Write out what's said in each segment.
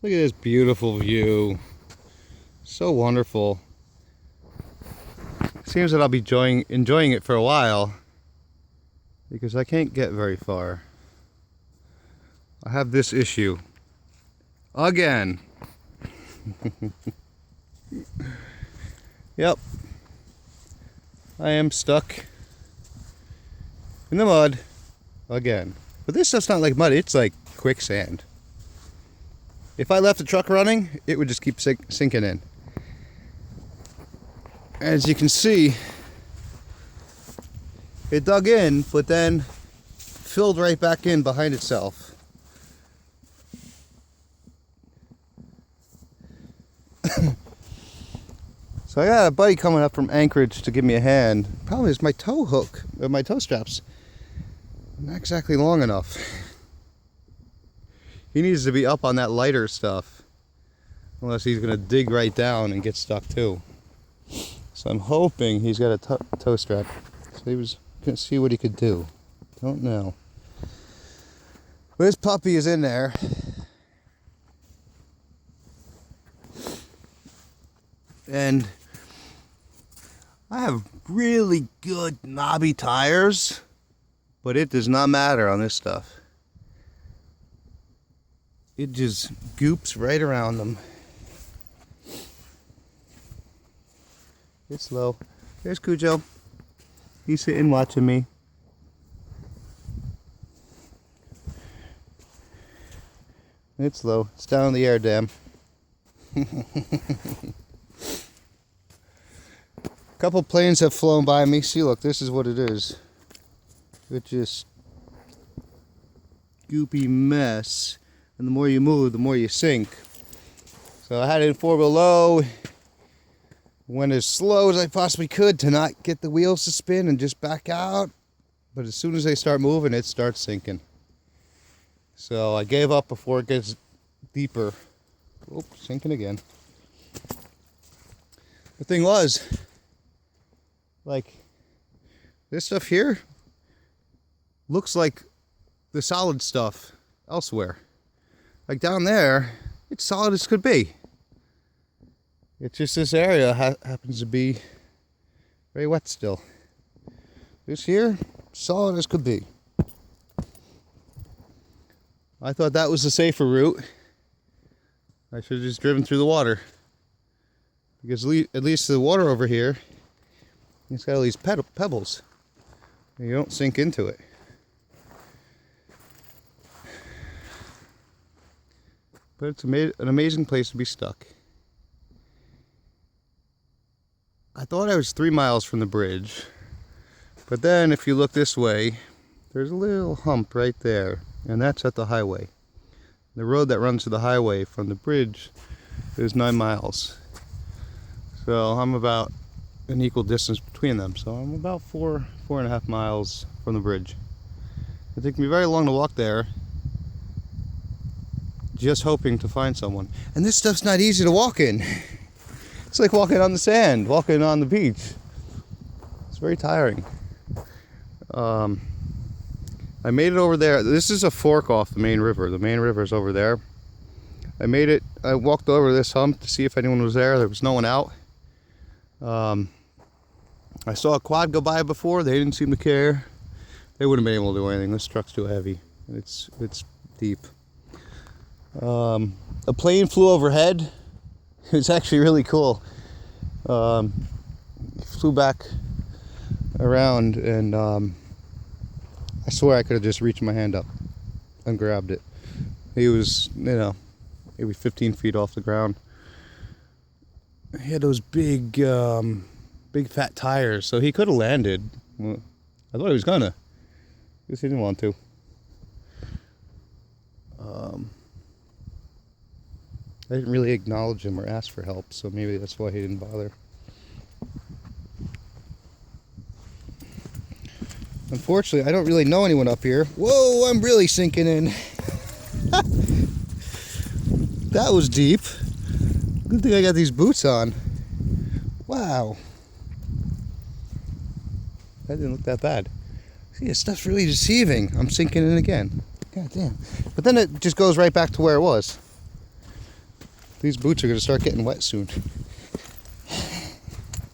Look at this beautiful view. So wonderful. Seems that I'll be enjoying it for a while because I can't get very far. I have this issue. Again. Yep. I am stuck in the mud again. But this stuff's not like mud, it's like quicksand. If I left the truck running, it would just keep sinking in. As you can see, it dug in, but then filled right back in behind itself. So I got a buddy coming up from Anchorage to give me a hand. Problem is my tow hook, or my tow straps, not exactly long enough. He needs to be up on that lighter stuff, unless he's gonna dig right down and get stuck too. So I'm hoping he's got a tow strap. So he was gonna see what he could do. Don't know. But this puppy is in there. And I have really good knobby tires, but it does not matter on this stuff. It just goops right around them. It's slow. There's Cujo. He's sitting watching me. It's low. It's down in the air dam. A couple planes have flown by me. See, look, this is what it is. It's just goopy mess. And the more you move, the more you sink. So I had it in 4-wheel low. Went as slow as I possibly could to not get the wheels to spin and just back out. But as soon as they start moving, it starts sinking. So I gave up before it gets deeper. Oh, sinking again. The thing was, like, this stuff here looks like the solid stuff elsewhere. Like down there, it's solid as could be. It's just this area happens to be very wet still. This here, solid as could be. I thought that was the safer route. I should have just driven through the water. Because at least the water over here, it's got all these pebbles. And you don't sink into it. But it's an amazing place to be stuck. I thought I was 3 miles from the bridge. But then if you look this way, there's a little hump right there. And that's at the highway. The road that runs to the highway from the bridge is 9 miles. So I'm about an equal distance between them. So I'm about 4.5 miles from the bridge. It took me very long to walk there, just hoping to find someone. And this stuff's not easy to walk in. It's like walking on the sand, walking on the beach. It's very tiring. I made it over there. This is a fork off the main river. The main river is over there. I made it. I walked over this hump to see if anyone was there. There was no one out. I saw a quad go by before. They didn't seem to care. They wouldn't have been able to do anything. This truck's too heavy. It's deep. A plane flew overhead. It was actually really cool. Flew back around, and I swear I could have just reached my hand up and grabbed it. He was, maybe 15 feet off the ground. He had those big fat tires, so he could have landed. Well, I thought he was gonna. Guess he didn't want to. I didn't really acknowledge him or ask for help, so maybe that's why he didn't bother. Unfortunately, I don't really know anyone up here. Whoa, I'm really sinking in. That was deep. Good thing I got these boots on. Wow. That didn't look that bad. See, this stuff's really deceiving. I'm sinking in again. God damn. But then it just goes right back to where it was. These boots are going to start getting wet soon.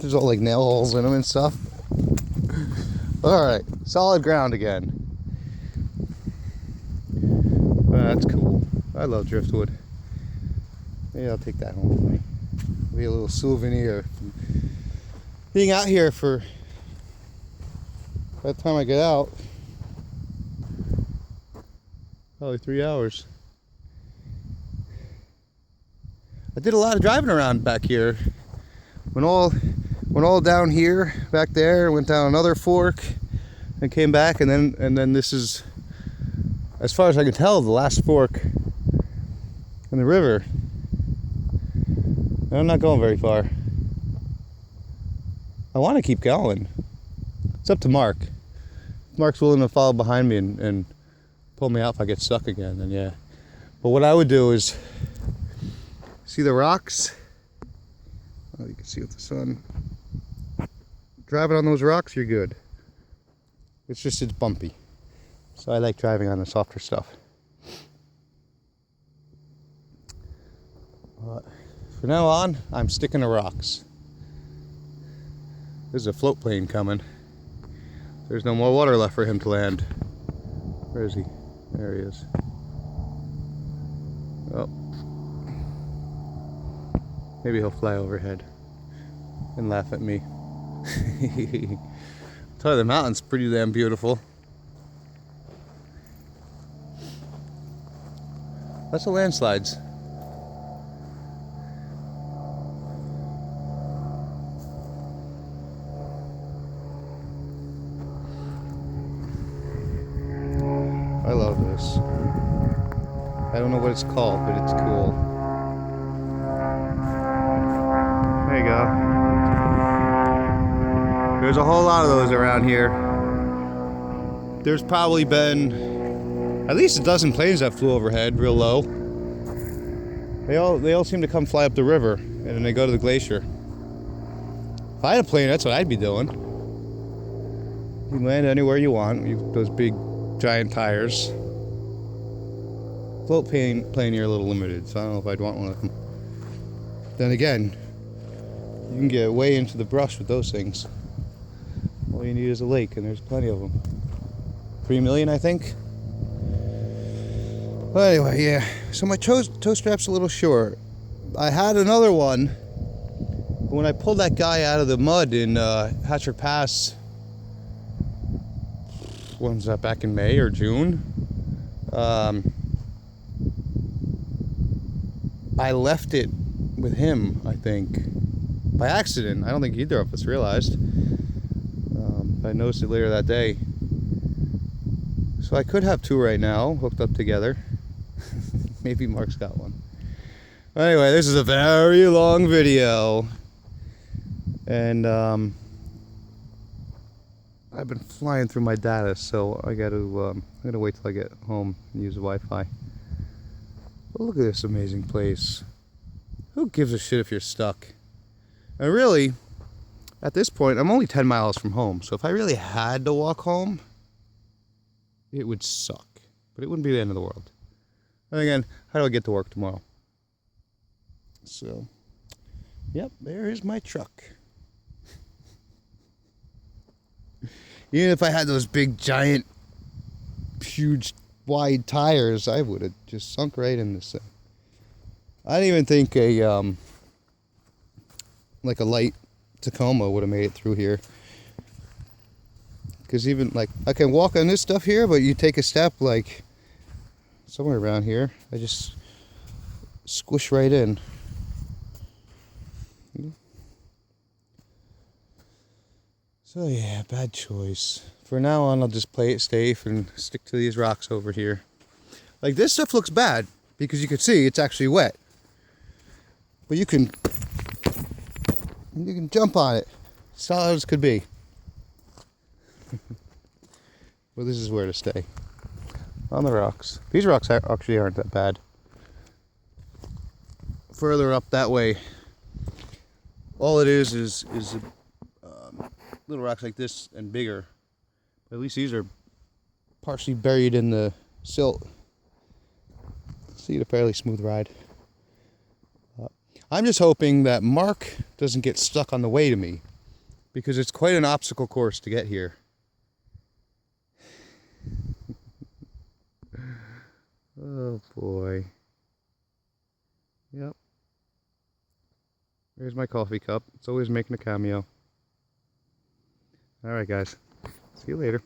There's all like nail holes in them and stuff. Alright, solid ground again. That's cool. I love driftwood. Maybe I'll take that home with me. Be a little souvenir from being out here for, by the time I get out, probably 3 hours. I did a lot of driving around back here. Went all down here, back there, went down another fork, and came back, and then this is, as far as I can tell, the last fork in the river. And I'm not going very far. I want to keep going. It's up to Mark. If Mark's willing to follow behind me and pull me out if I get stuck again, then yeah. But what I would do is, see the rocks? Oh, you can see with the sun. Driving on those rocks, you're good. It's bumpy. So I like driving on the softer stuff. From now on, I'm sticking to rocks. There's a float plane coming. There's no more water left for him to land. Where is he? There he is. Oh. Maybe he'll fly overhead and laugh at me. Tell you, the mountain's pretty damn beautiful. Lots of landslides. I love this. I don't know what it's called, but it's cool. There you go. There's a whole lot of those around here. There's probably been at least a dozen planes that flew overhead real low. They all seem to come fly up the river and then they go to the glacier. If I had a plane, that's what I'd be doing. You can land anywhere you want. Those big giant tires. Float plane, you're a little limited, so I don't know if I'd want one of them. Then again, you can get way into the brush with those things. All you need is a lake, and there's plenty of them. 3 million, I think. But anyway, yeah. So my toe strap's a little short. I had another one, but when I pulled that guy out of the mud in Hatcher Pass, when was that, back in May or June? I left it with him, I think, by accident. I don't think either of us realized. I noticed it later that day. So I could have two right now, hooked up together. Maybe Mark's got one. Anyway, this is a very long video. And I've been flying through my data, so I'm gonna wait till I get home and use the Wi-Fi. But look at this amazing place. Who gives a shit if you're stuck? And really, at this point, I'm only 10 miles from home, so if I really had to walk home, it would suck. But it wouldn't be the end of the world. And again, how do I get to work tomorrow? So, yep, there is my truck. Even if I had those big, giant, huge, wide tires, I would have just sunk right in this thing. I didn't even think like a light Tacoma would have made it through here. Because even like I can walk on this stuff here, but you take a step like somewhere around here, I just squish right in. So yeah, bad choice. For now on, I'll just play it safe and stick to these rocks over here. Like this stuff looks bad because you can see it's actually wet. But you can jump on it, solid as could be. Well, this is where to stay. On the rocks. These rocks actually aren't that bad. Further up that way, all it is little rocks like this and bigger. But at least these are partially buried in the silt. So you get a fairly smooth ride. I'm just hoping that Mark doesn't get stuck on the way to me, because it's quite an obstacle course to get here. Oh boy. Yep. There's my coffee cup. It's always making a cameo. Alright guys. See you later.